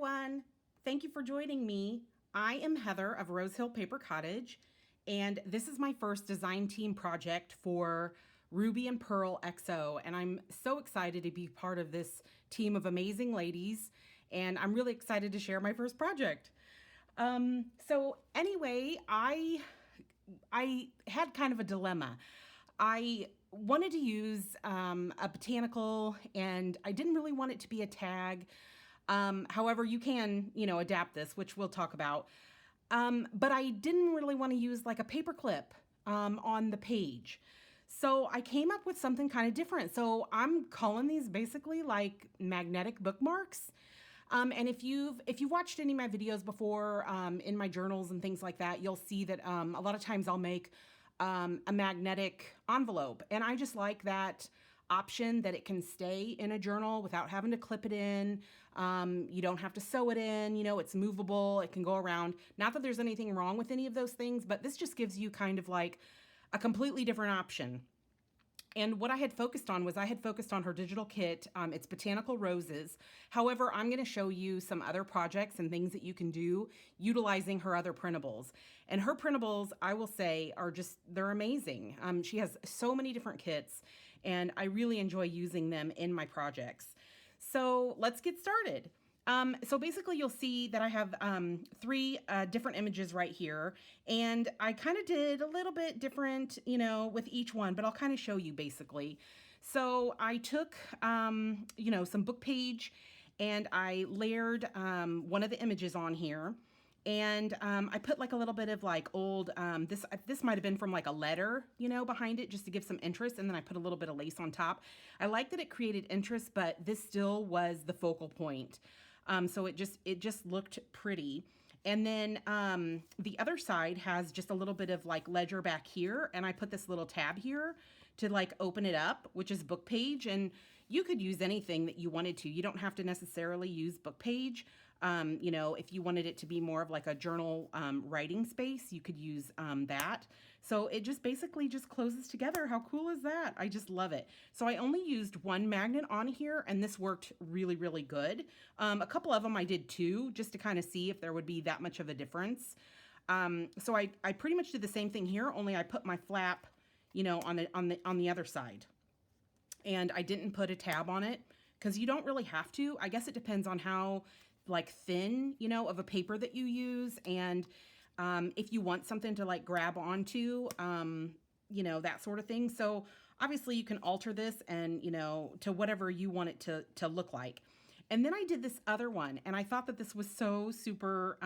everyone. Thank you for joining me. I am Heather of Rose Hill Paper Cottage, and this is my first design team project for Ruby and Pearl XO, and I'm so excited to be part of this team of amazing ladies, and I'm really excited to share my first project. So anyway, I had kind of a dilemma. I wanted to use a botanical, and I didn't really want it to be a tag. However, you can, adapt this, which we'll talk about. But I didn't really want to use like a paper clip on the page. So I came up with something kind of different. So I'm calling these basically like magnetic bookmarks. And if you've watched any of my videos before in my journals and things like that, you'll see that a lot of times I'll make a magnetic envelope, and I just like that option that it can stay in a journal without having to clip it in. You don't have to sew it in, it's movable, it can go around. Not that there's anything wrong with any of those things, but this just gives you kind of like a completely different option. And what I had focused on was I had focused on her digital kit. It's Botanical Roses. However, I'm going to show you some other projects and things that you can do utilizing her other printables. And her printables, I will say, they're amazing. She has so many different kits, and I really enjoy using them in my projects. So let's get started. So basically you'll see that I have three different images right here, and I kind of did a little bit different, with each one, but I'll kind of show you basically. So I took, some book page, and I layered one of the images on here, and I put like a little bit of like old, this might have been from like a letter, behind it, just to give some interest, and then I put a little bit of lace on top. I like that it created interest, but this still was the focal point. So it just looked pretty. And then the other side has just a little bit of like ledger back here, and I put this little tab here to like open it up, which is book page. And you could use anything that you wanted to. You don't have to necessarily use book page. If you wanted it to be more of like a journal writing space, you could use that. So it just basically just closes together. How cool is that? I just love it. So I only used one magnet on here, and this worked really, really good. A couple of them I did two, just to kind of see if there would be that much of a difference. So I pretty much did the same thing here, only I put my flap, on the other side. And I didn't put a tab on it because you don't really have to. I guess it depends on how like thin, of a paper that you use, and if you want something to like grab onto, that sort of thing. So obviously you can alter this and, to whatever you want it to look like. And then I did this other one, and I thought that this was so super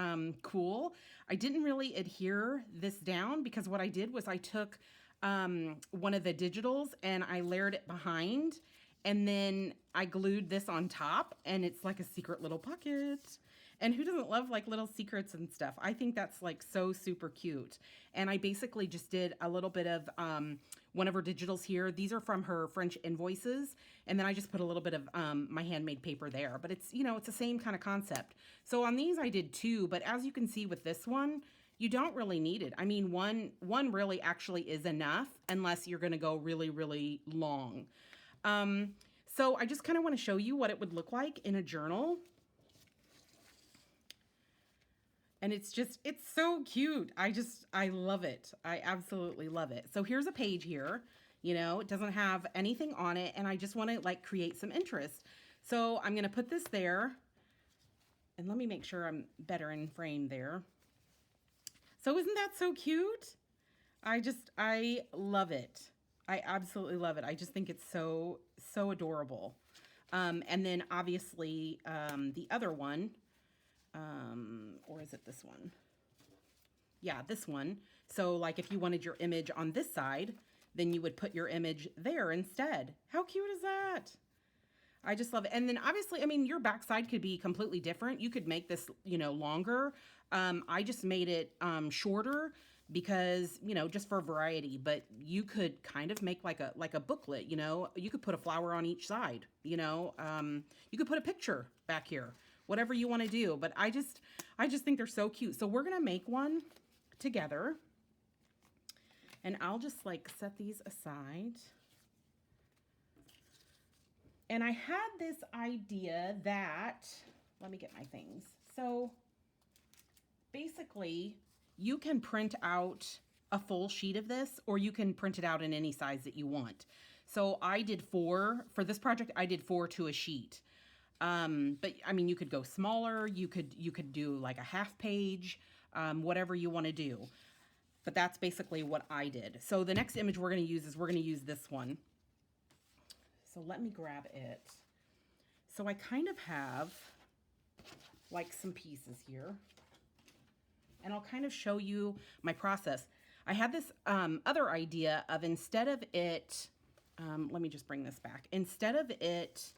cool. I didn't really adhere this down because what I did was I took one of the digitals and I layered it behind, and then I glued this on top, and it's like a secret little pocket. And who doesn't love like little secrets and stuff? I think that's like so super cute. And I basically just did a little bit of one of her digitals here. These are from her French invoices. And then I just put a little bit of my handmade paper there. But it's, it's the same kind of concept. So on these I did two, but as you can see with this one, you don't really need it. I mean, one really actually is enough unless you're gonna go really, really long. So I just kind of want to show you what it would look like in a journal. And it's so cute. I love it. I absolutely love it. So here's a page here, it doesn't have anything on it, and I just want to like create some interest. So I'm going to put this there, and let me make sure I'm better in frame there. So isn't that so cute? I love it. I absolutely love it. I just think it's so, so adorable. And then obviously the other one, or is it this one? Yeah, this one. So like if you wanted your image on this side, then you would put your image there instead. How cute is that? I just love it. And then obviously, I mean, your backside could be completely different. You could make this, longer. I just made it shorter because, just for variety, but you could kind of make like a booklet, you could put a flower on each side, you could put a picture back here, whatever you want to do. But I just think they're so cute. So we're going to make one together, and I'll just like set these aside. And I had this idea that let me get my things. So basically, you can print out a full sheet of this, or you can print it out in any size that you want. So I did 4 for this project. I did 4 to a sheet. But I mean, you could go smaller. You could do like a half page, whatever you want to do. But that's basically what I did. So the next image we're going to use is we're going to use this one. So let me grab it. So I kind of have like some pieces here, and I'll kind of show you my process. I had this other idea of, instead of it, let me just bring this back. Instead of it,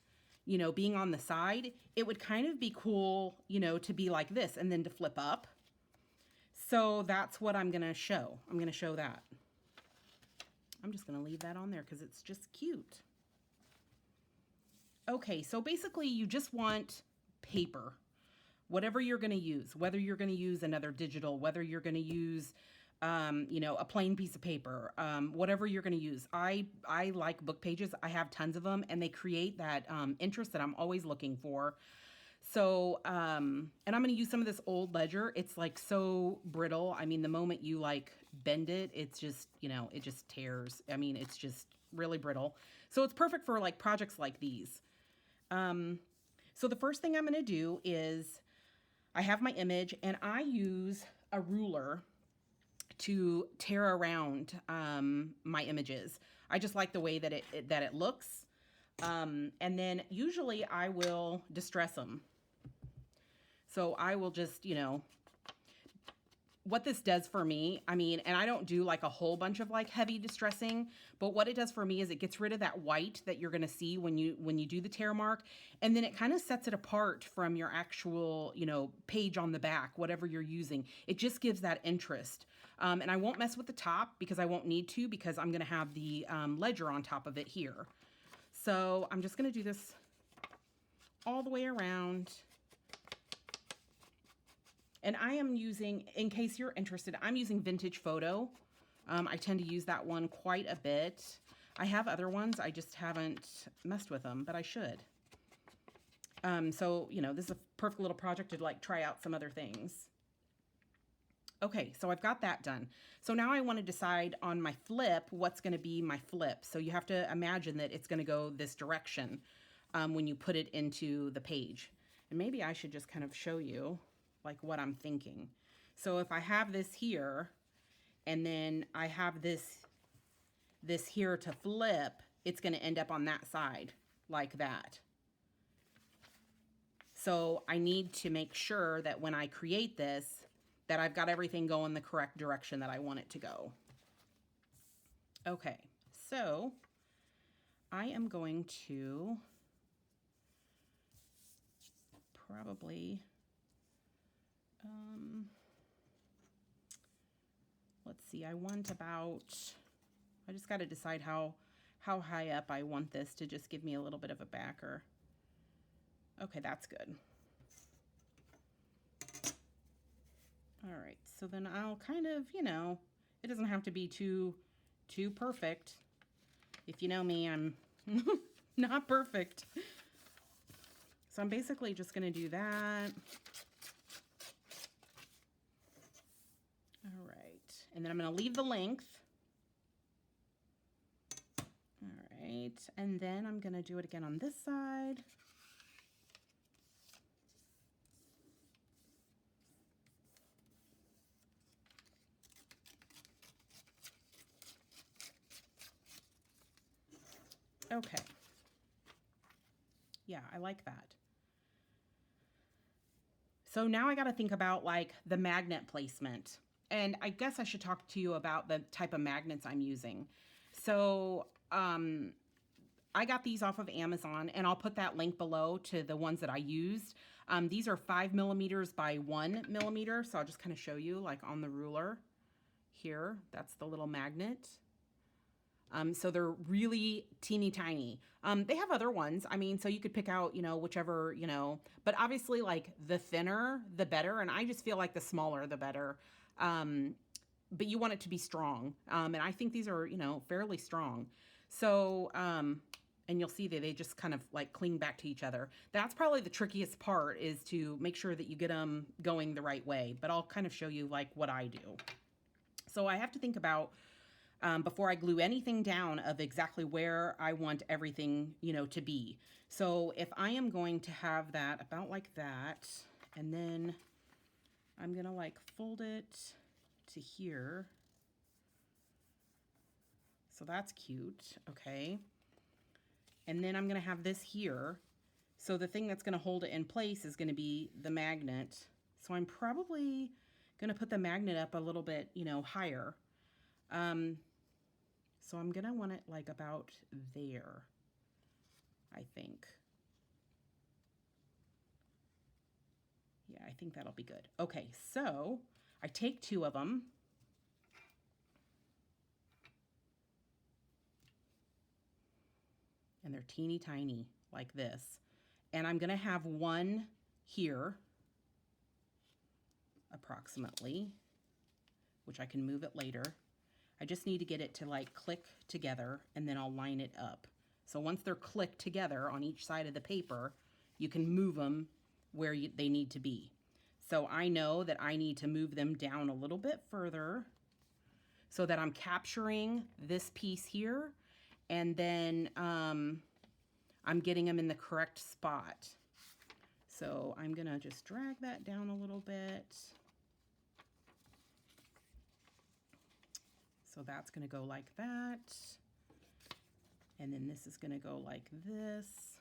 you know, being on the side, it would kind of be cool, you know, to be like this and then to flip up. So that's what I'm going to show. I'm going to show that. I'm just going to leave that on there because it's just cute. Okay, so basically you just want paper, whatever you're going to use, whether you're going to use another digital, whether you're going to use, you know, a plain piece of paper, whatever you're going to use. I like book pages. I have tons of them, and they create that interest that I'm always looking for. So, and I'm going to use some of this old ledger. It's like so brittle. I mean, the moment you like bend it, it's just, you know, it just tears. I mean, it's just really brittle. So it's perfect for like projects like these. So the first thing I'm going to do is I have my image, and I use a ruler to tear around my images. I just like the way that it looks. And then usually I will distress them. So I will just, you know, what this does for me, I mean, and I don't do like a whole bunch of like heavy distressing, but what it does for me is it gets rid of that white that you're going to see when you do the tear mark. And then it kind of sets it apart from your actual, you know, page on the back, whatever you're using. It just gives that interest. And I won't mess with the top because I won't need to, because I'm going to have the ledger on top of it here. So I'm just going to do this all the way around. And I am using, in case you're interested, I'm using Vintage Photo. I tend to use that one quite a bit. I have other ones, I just haven't messed with them, but I should. So, you know, this is a perfect little project to like try out some other things. Okay, so I've got that done. So now I want to decide on my flip, what's going to be my flip. So you have to imagine that it's going to go this direction when you put it into the page. And maybe I should just kind of show you like what I'm thinking. So if I have this here, and then I have this here to flip, it's going to end up on that side like that. So I need to make sure that when I create this, that I've got everything going the correct direction that I want it to go. Okay, so I am going to probably, let's see, I want about, I just got to decide how high up I want this to just give me a little bit of a backer. Okay, that's good. All right, so then I'll kind of, you know, it doesn't have to be too perfect. If you know me, I'm not perfect. So I'm basically just going to do that. All right, and then I'm going to leave the length. All right, and then I'm going to do it again on this side. Okay. Yeah, I like that. So now I got to think about like the magnet placement. And I guess I should talk to you about the type of magnets I'm using. So I got these off of Amazon, and I'll put that link below to the ones that I used. These are 5 millimeters by 1 millimeter. So I'll just kind of show you like on the ruler here. That's the little magnet. So they're really teeny tiny. They have other ones. I mean, so you could pick out, you know, whichever, you know, but obviously like the thinner, the better. And I just feel like the smaller, the better. But you want it to be strong. And I think these are, you know, fairly strong. So, and you'll see that they just kind of like cling back to each other. That's probably the trickiest part, is to make sure that you get them going the right way, but I'll kind of show you like what I do. So I have to think about, before I glue anything down, of exactly where I want everything, you know, to be. So if I am going to have that about like that, and then I'm gonna like fold it to here. So that's cute, okay. And then I'm gonna have this here. So the thing that's gonna hold it in place is gonna be the magnet. So I'm probably gonna put the magnet up a little bit, you know, higher. So I'm gonna want it like about there, I think. Yeah, I think that'll be good. Okay, so I take 2 of them. And they're teeny tiny like this. And I'm gonna have one here, approximately, which I can move it later. I just need to get it to like click together, and then I'll line it up. So once they're clicked together on each side of the paper, you can move them where they need to be. So I know that I need to move them down a little bit further so that I'm capturing this piece here, and then I'm getting them in the correct spot. So I'm gonna just drag that down a little bit. So that's gonna go like that. And then this is gonna go like this.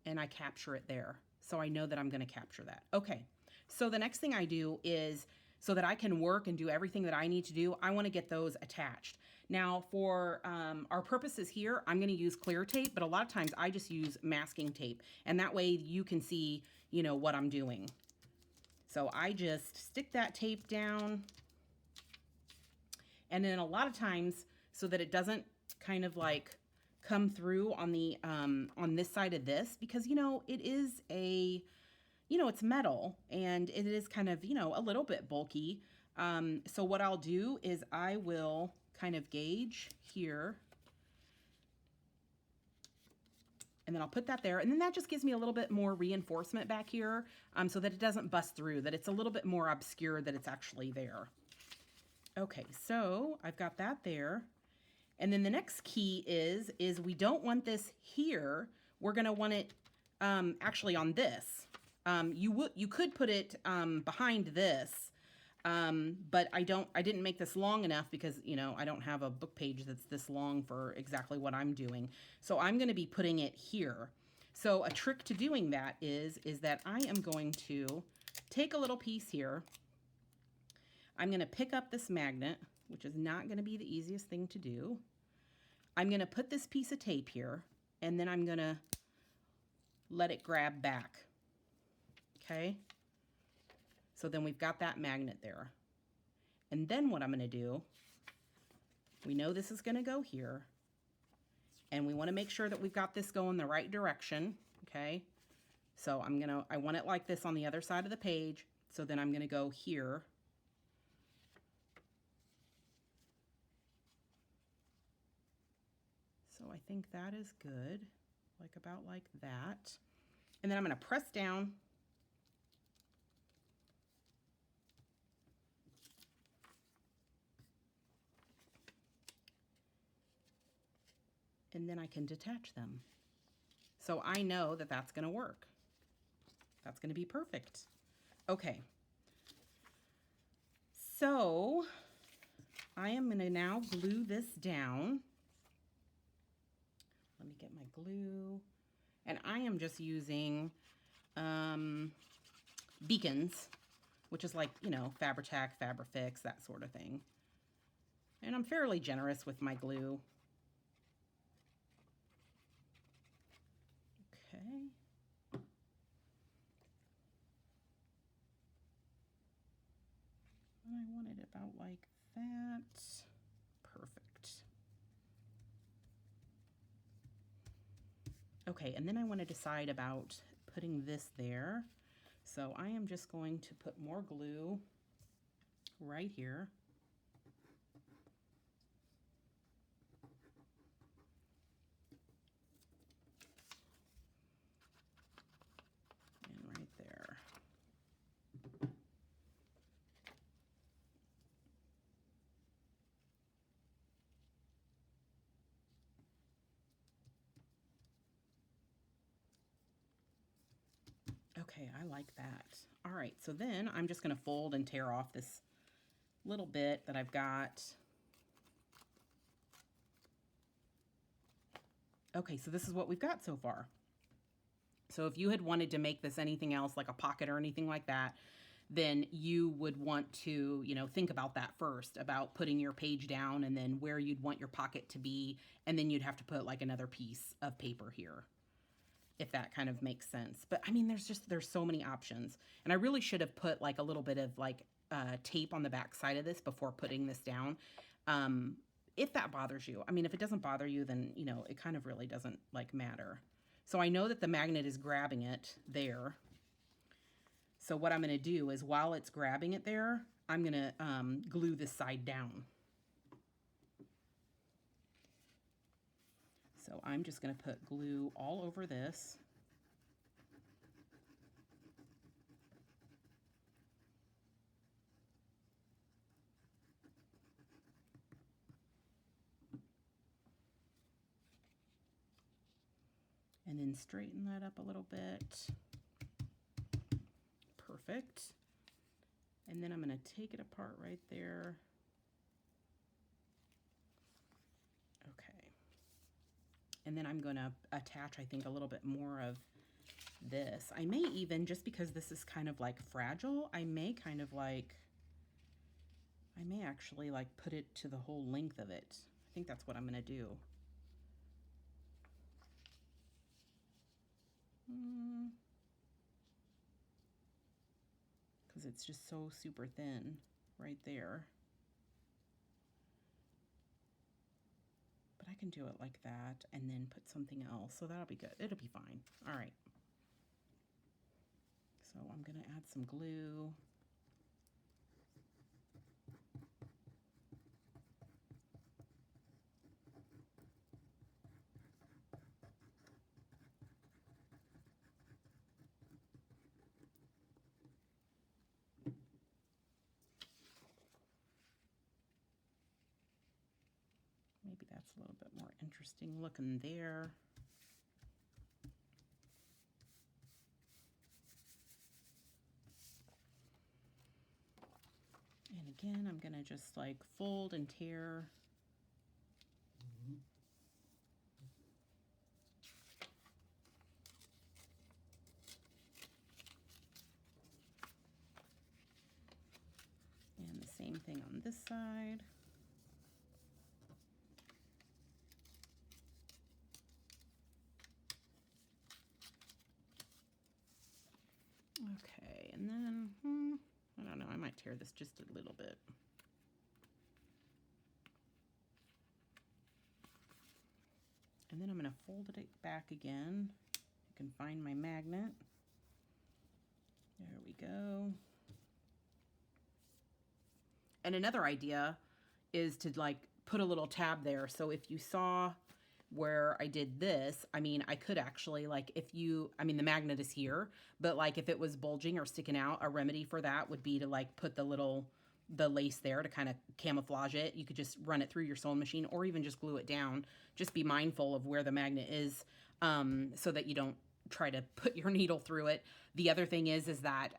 And I capture it there. So I know that I'm gonna capture that. Okay, so the next thing I do is, so that I can work and do everything that I need to do, I wanna get those attached. Now for our purposes here, I'm gonna use clear tape, but a lot of times I just use masking tape. And that way you can see, you know, what I'm doing. So I just stick that tape down. And then a lot of times, so that it doesn't kind of like come through on the on this side of this, because you know it is a, you know, it's metal and it is kind of, you know, a little bit bulky. So what I'll do is I will kind of gauge here, and then I'll put that there, and then that just gives me a little bit more reinforcement back here, so that it doesn't bust through, that it's a little bit more obscure that it's actually there. Okay, so I've got that there. And then the next key is we don't want this here. We're gonna want it actually on this. You could put it behind this, but I didn't make this long enough because, you know, I don't have a book page that's this long for exactly what I'm doing. So I'm gonna be putting it here. So a trick to doing that is that I am going to take a little piece here. I'm gonna pick up this magnet, which is not gonna be the easiest thing to do. I'm gonna put this piece of tape here, and then I'm gonna let it grab back, okay? So then we've got that magnet there. And then what I'm gonna do, we know this is gonna go here, and we wanna make sure that we've got this going the right direction, okay? So I want it like this on the other side of the page, so then I'm gonna go here. So I think that is good, like about like that. And then I'm gonna press down. And then I can detach them. So I know that that's gonna work. That's gonna be perfect. Okay. So I am gonna now glue this down. Let me get my glue. And I am just using Beacons, which is like, you know, Fabri-Tac, Fabri-Fix, that sort of thing. And I'm fairly generous with my glue. Okay. I want it about like that. Perfect. Okay, and then I want to decide about putting this there. So I am just going to put more glue right here. Okay, I like that. All right, so then I'm just going to fold and tear off this little bit that I've got. Okay, so this is what we've got so far. So if you had wanted to make this anything else, like a pocket or anything like that, then you would want to, think about that first, about putting your page down and then where you'd want your pocket to be. And then you'd have to put like another piece of paper here, if that kind of makes sense. But I mean, there's so many options. And I really should have put like a little bit of like tape on the back side of this before putting this down. If that bothers you. I mean, if it doesn't bother you, then, it kind of really doesn't like matter. So I know that the magnet is grabbing it there. So what I'm going to do is while it's grabbing it there, I'm going to glue this side down. So I'm just going to put glue all over this. And then straighten that up a little bit. Perfect. And then I'm going to take it apart right there. Okay. And then I'm going to attach, I think, a little bit more of this. I may even, just because this is kind of like fragile, I may actually like put it to the whole length of it. I think that's what I'm going to do. Because it's just so super thin right there. But I can do it like that and then put something else. So that'll be good. It'll be fine. All right. So I'm going to add some glue. Maybe that's a little bit more interesting looking there. And again, I'm going to just like fold and tear. And the same thing on this side. Okay, and then, I don't know, I might tear this just a little bit. And then I'm going to fold it back again. You can find my magnet. There we go. And another idea is to like put a little tab there. So if you saw where I did this, I mean, I could actually like the magnet is here, but like if it was bulging or sticking out, a remedy for that would be to like put the lace there to kind of camouflage it. You could just run it through your sewing machine or even just glue it down. Just be mindful of where the magnet is so that you don't try to put your needle through it. The other thing is that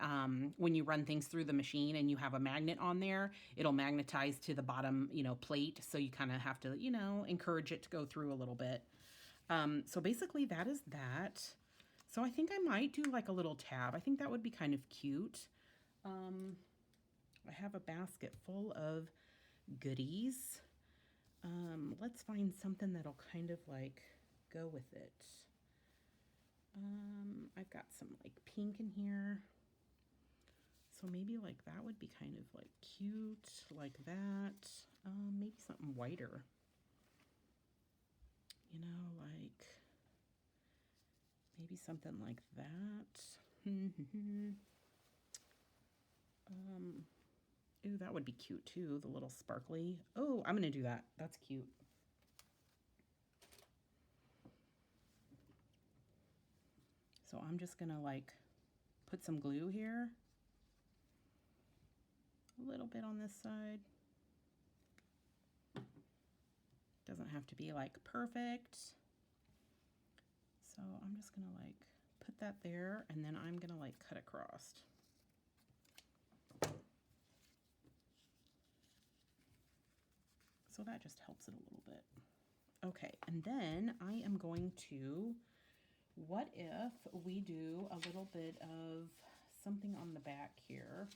when you run things through the machine and you have a magnet on there, it'll magnetize to the bottom, plate. So you kind of have to, encourage it to go through a little bit. So basically that is that. So I think I might do like a little tab. I think that would be kind of cute. I have a basket full of goodies. Let's find something that'll kind of like go with it. I've got some like pink in here. So maybe like that would be kind of like cute, like that. Maybe something whiter. Like maybe something like that. Ooh, that would be cute too, the little sparkly. Oh, I'm gonna do that. That's cute. So I'm just gonna like put some glue here. A little bit on this side. Doesn't have to be like perfect. So I'm just gonna like put that there, and then I'm gonna like cut across. So that just helps it a little bit. Okay, and then I am going to, what if we do a little bit of something on the back here,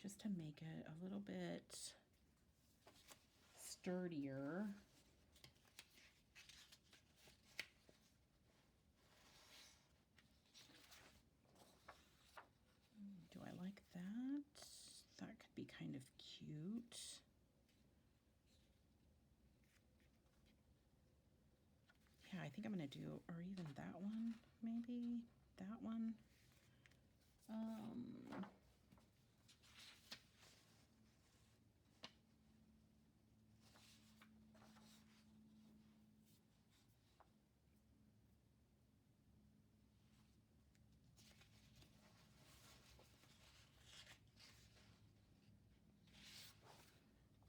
just to make it a little bit sturdier. Do I like that? That could be kind of cute. Yeah, I think I'm gonna do, or even that one, maybe that one.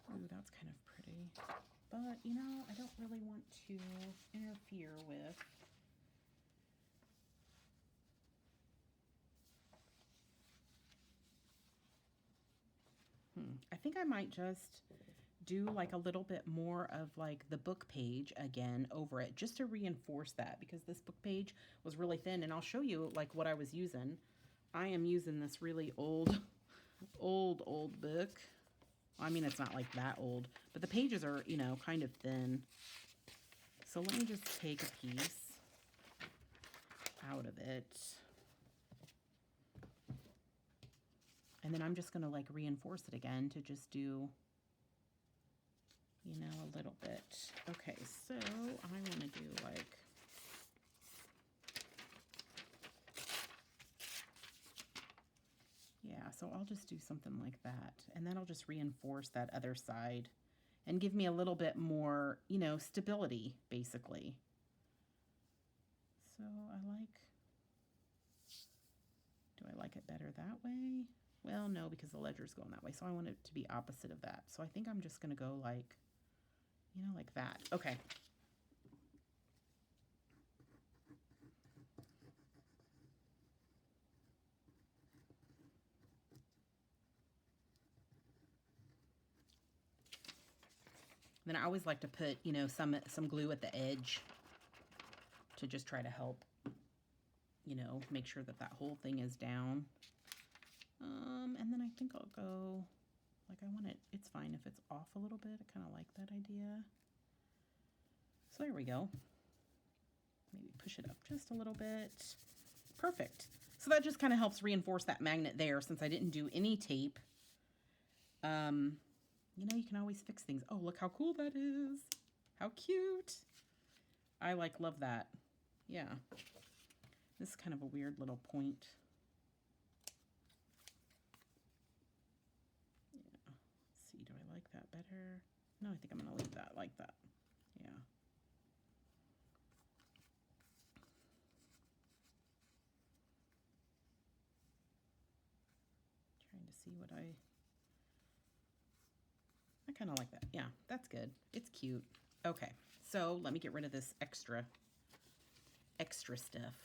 Ooh, that's kind of pretty. But, you know, I don't really want to interfere with I think I might just do like a little bit more of like the book page again over it, just to reinforce that, because this book page was really thin. And I'll show you like what I was using. I am using this really old book. I mean, it's not like that old, but the pages are, you know, kind of thin. So let me just take a piece out of it. And then I'm just going to like reinforce it again to just do, you know, a little bit. Okay, so I want to do like, yeah, so I'll just do something like that. And then I'll just reinforce that other side and give me a little bit more, you know, stability, basically. So do I like it better that way? Well, no, because the ledger's going that way. So I want it to be opposite of that. So I think I'm just going to go like, you know, like that. Okay. Then I always like to put, you know, some glue at the edge to just try to help, you know, make sure that that whole thing is down. And then I think I'll go, like I want it, it's fine if it's off a little bit. I kind of like that idea. So there we go. Maybe push it up just a little bit. Perfect. So that just kind of helps reinforce that magnet there, since I didn't do any tape. You know, you can always fix things. Oh, look how cool that is. How cute. I like love that. Yeah. This is kind of a weird little point. Yeah. Let's see, do I like that better? No, I think I'm going to leave that like that. Yeah. Trying to see what I kind of like that. Yeah, that's good. It's cute. Okay, so let me get rid of this extra stuff.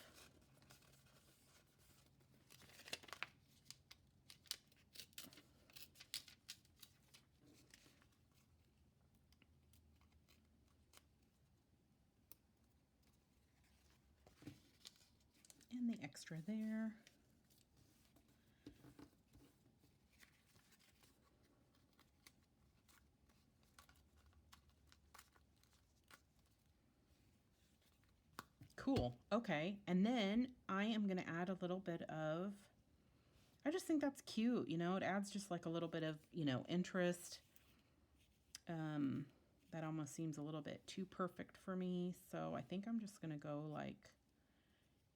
And the extra there. Cool. Okay. And then I am going to add a little bit of, I just think that's cute. You know, it adds just like a little bit of, you know, interest. That almost seems a little bit too perfect for me. So I think I'm just going to go like,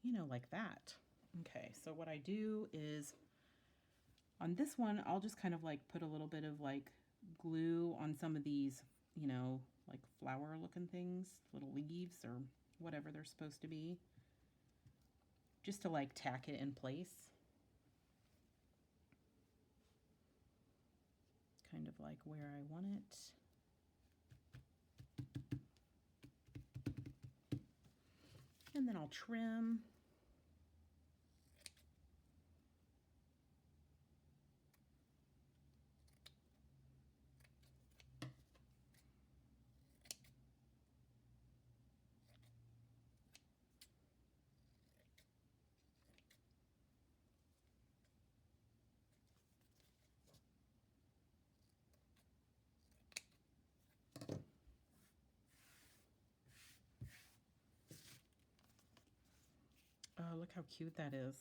you know, like that. Okay. So what I do is on this one, I'll just kind of like put a little bit of like glue on some of these, you know, like flower looking things, little leaves or whatever they're supposed to be, just to like tack it in place. Kind of like where I want it. And then I'll trim. Oh, look how cute that is.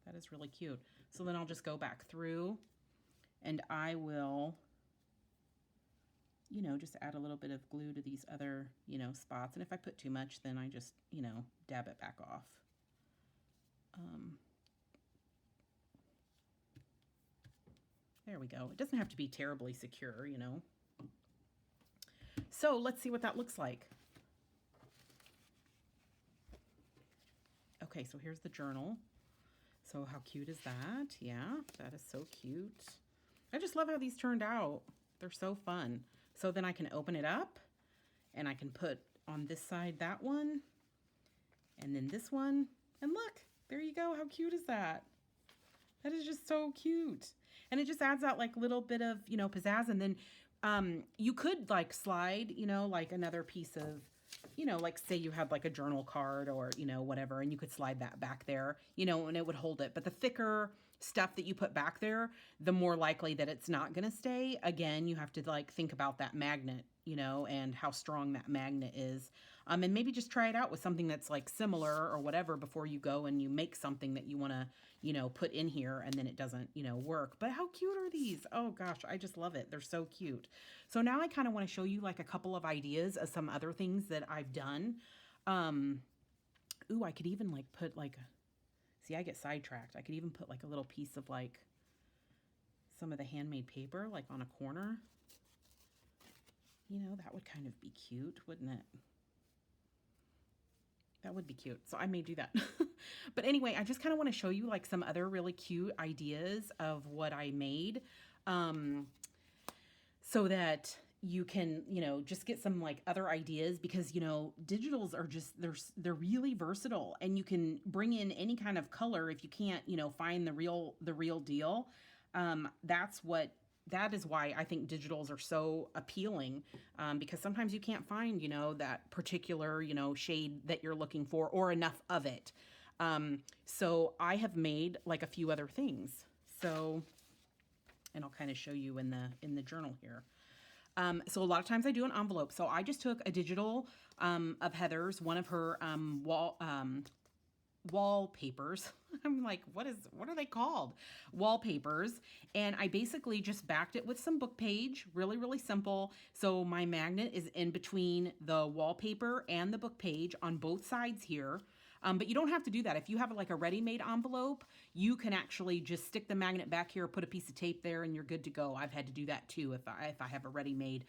That is really cute. So then I'll just go back through and I will, you know, just add a little bit of glue to these other, you know, spots. And if I put too much, then I just, you know, dab it back off. There we go. It doesn't have to be terribly secure, you know. So let's see what that looks like. Okay, so here's the journal. So how cute is that? Yeah, that is so cute. I just love how these turned out. They're so fun. So then I can open it up and I can put on this side that one and then this one. And look, there you go. How cute is that? That is just so cute. And it just adds out like little bit of, you know, pizzazz. And then you could like slide, you know, like another piece of, you know, like say you had like a journal card or, you know, whatever, and you could slide that back there, you know, and it would hold it. But the thicker stuff that you put back there, the more likely that it's not going to stay. Again, you have to like think about that magnet, you know, and how strong that magnet is. And maybe just try it out with something that's like similar or whatever before you go and you make something that you want to, you know, put in here and then it doesn't, you know, work. But how cute are these? Oh gosh, I just love it. They're so cute. So now I kind of want to show you like a couple of ideas of some other things that I've done. Ooh, I could even like put like, see, I get sidetracked. I could even put like a little piece of like some of the handmade paper like on a corner. You know, that would kind of be cute, wouldn't it? That would be cute. So I may do that. But anyway, I just kind of want to show you like some other really cute ideas of what I made. So that you can, you know, just get some like other ideas because, you know, digitals are just, they're really versatile and you can bring in any kind of color if you can't, you know, find the real deal. That is why I think digitals are so appealing, because sometimes you can't find, you know, that particular, you know, shade that you're looking for or enough of it. So I have made like a few other things. So, and I'll kind of show you in the journal here. So a lot of times I do an envelope. So I just took a digital of Heather's, one of her wallpapers. I'm like, what are they called? Wallpapers. And I basically just backed it with some book page, really, really simple. So my magnet is in between the wallpaper and the book page on both sides here. But you don't have to do that. If you have like a ready-made envelope, you can actually just stick the magnet back here, put a piece of tape there, and you're good to go. I've had to do that too if I have a ready-made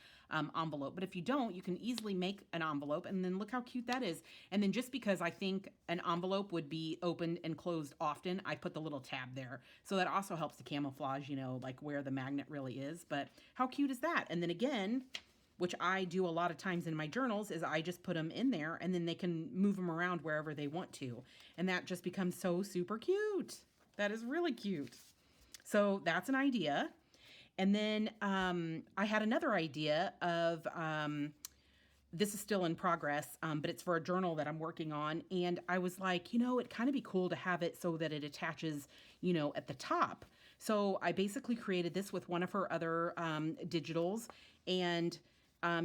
envelope. But if you don't, you can easily make an envelope, and then look how cute that is. And then just because I think an envelope would be opened and closed often, I put the little tab there. So that also helps to camouflage, you know, like where the magnet really is. But how cute is that? And then again, which I do a lot of times in my journals, is I just put them in there and then they can move them around wherever they want to. And that just becomes so super cute. That is really cute. So that's an idea. And then I had another idea of, this is still in progress, but it's for a journal that I'm working on. And I was like, you know, it'd kind of be cool to have it so that it attaches, you know, at the top. So I basically created this with one of her other digitals, and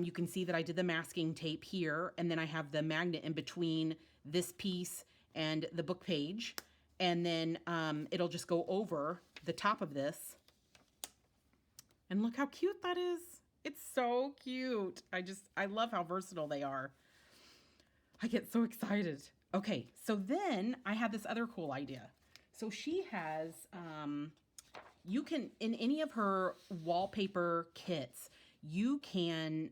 you can see that I did the masking tape here, and then I have the magnet in between this piece and the book page, and then it'll just go over the top of this. And look how cute that is. It's so cute. I love how versatile they are. I get so excited. Okay, so then I had this other cool idea. So she has, you can, in any of her wallpaper kits, you can,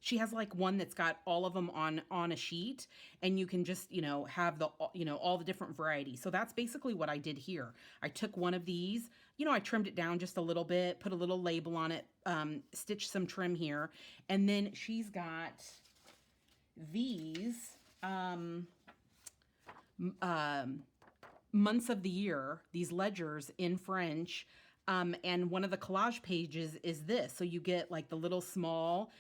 she has like one that's got all of them on a sheet, and you can just, you know, have the, you know, all the different varieties. So that's basically what I did here. I took one of these, you know, I trimmed it down just a little bit, put a little label on it, stitched some trim here, and then she's got these, um, months of the year, these ledgers in French. And one of the collage pages is this. So you get like the little small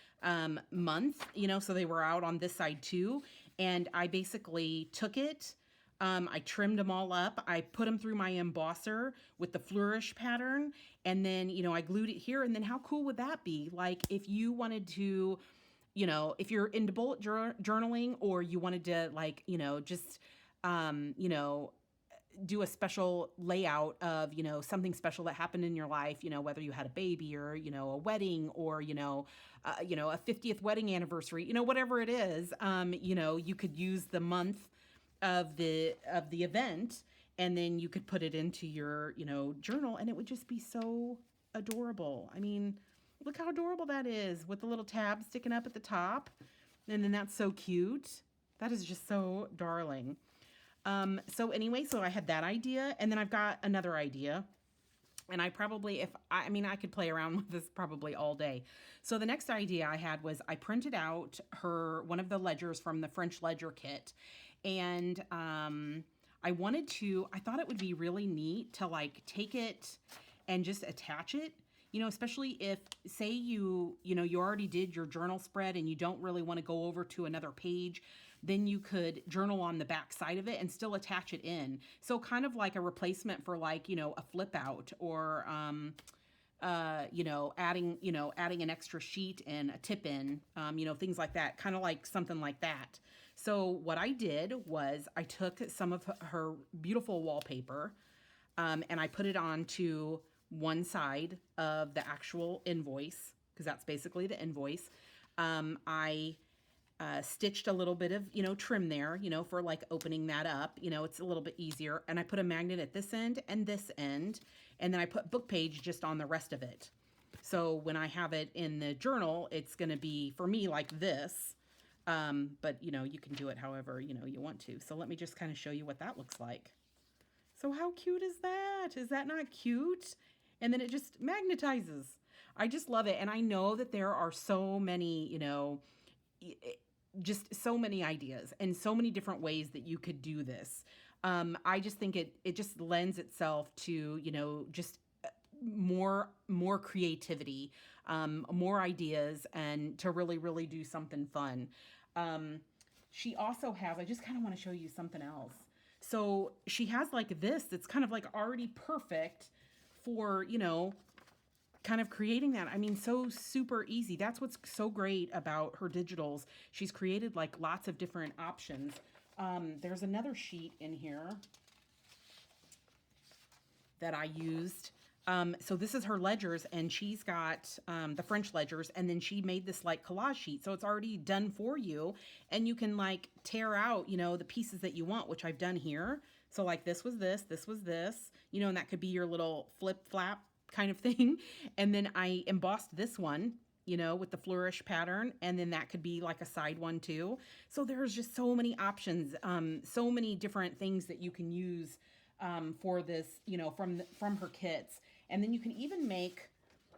month, so they were out on this side too. And I basically took it. I trimmed them all up. I put them through my embosser with the flourish pattern. And then, I glued it here. And then how cool would that be? Like if you wanted to, if you're into bullet journaling, or you wanted to like, just, do a special layout of, something special that happened in your life, whether you had a baby or, a wedding or, a 50th wedding anniversary, whatever it is, you could use the month of the event, and then you could put it into your, journal, and it would just be so adorable. I mean, look how adorable that is with the little tab sticking up at the top. And then that's so cute. That is just so darling. So anyway, so I had that idea, and then I've got another idea, and I probably, I could play around with this probably all day. So the next idea I had was I printed out one of the ledgers from the French ledger kit, and I thought it would be really neat to like take it and just attach it. Especially if, say you already did your journal spread and you don't really want to go over to another page, then you could journal on the back side of it and still attach it in. So kind of like a replacement for like, a flip out, or, adding an extra sheet and a tip in, things like that, kind of like something like that. So what I did was I took some of her beautiful wallpaper, and I put it onto one side of the actual invoice, because that's basically the invoice. I stitched a little bit of, trim there, for like opening that up, it's a little bit easier. And I put a magnet at this end and this end, and then I put book page just on the rest of it. So when I have it in the journal, it's going to be for me like this. But you can do it however, you want to. So let me just kind of show you what that looks like. So how cute is that? Is that not cute? And then it just magnetizes. I just love it. And I know that there are so many, just so many ideas and so many different ways that you could do this. I just think it just lends itself to, just more creativity, more ideas, and to really, really do something fun. She also has, I just kind of want to show you something else. So she has like this, it's kind of like already perfect for, kind of creating that. I mean, so super easy. That's what's so great about her digitals. She's created like lots of different options. There's another sheet in here that I used. So this is her ledgers, and she's got the French ledgers, and then she made this like collage sheet. So it's already done for you, and you can like tear out, the pieces that you want, which I've done here. So like this was this, and that could be your little flip flap kind of thing. And then I embossed this one, with the flourish pattern, and then that could be like a side one too. So there's just so many options, so many different things that you can use for this, from her kits. And then you can even make,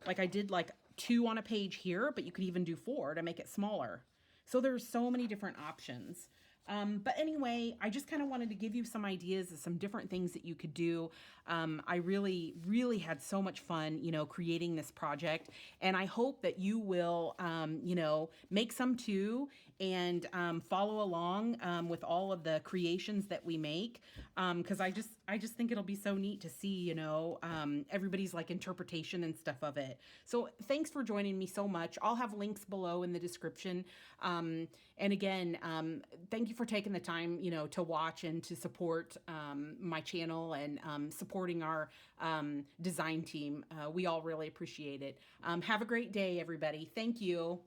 like I did like 2 on a page here, but you could even do 4 to make it smaller. So there's so many different options. But anyway, I just kind of wanted to give you some ideas of some different things that you could do. I really, really had so much fun, creating this project. And I hope that you will, make some too, and follow along with all of the creations that we make. Because I just think it'll be so neat to see, everybody's like interpretation and stuff of it. So thanks for joining me so much. I'll have links below in the description. And again, thank you for taking the time, to watch and to support my channel, and supporting our design team. We all really appreciate it. Have a great day, everybody. Thank you.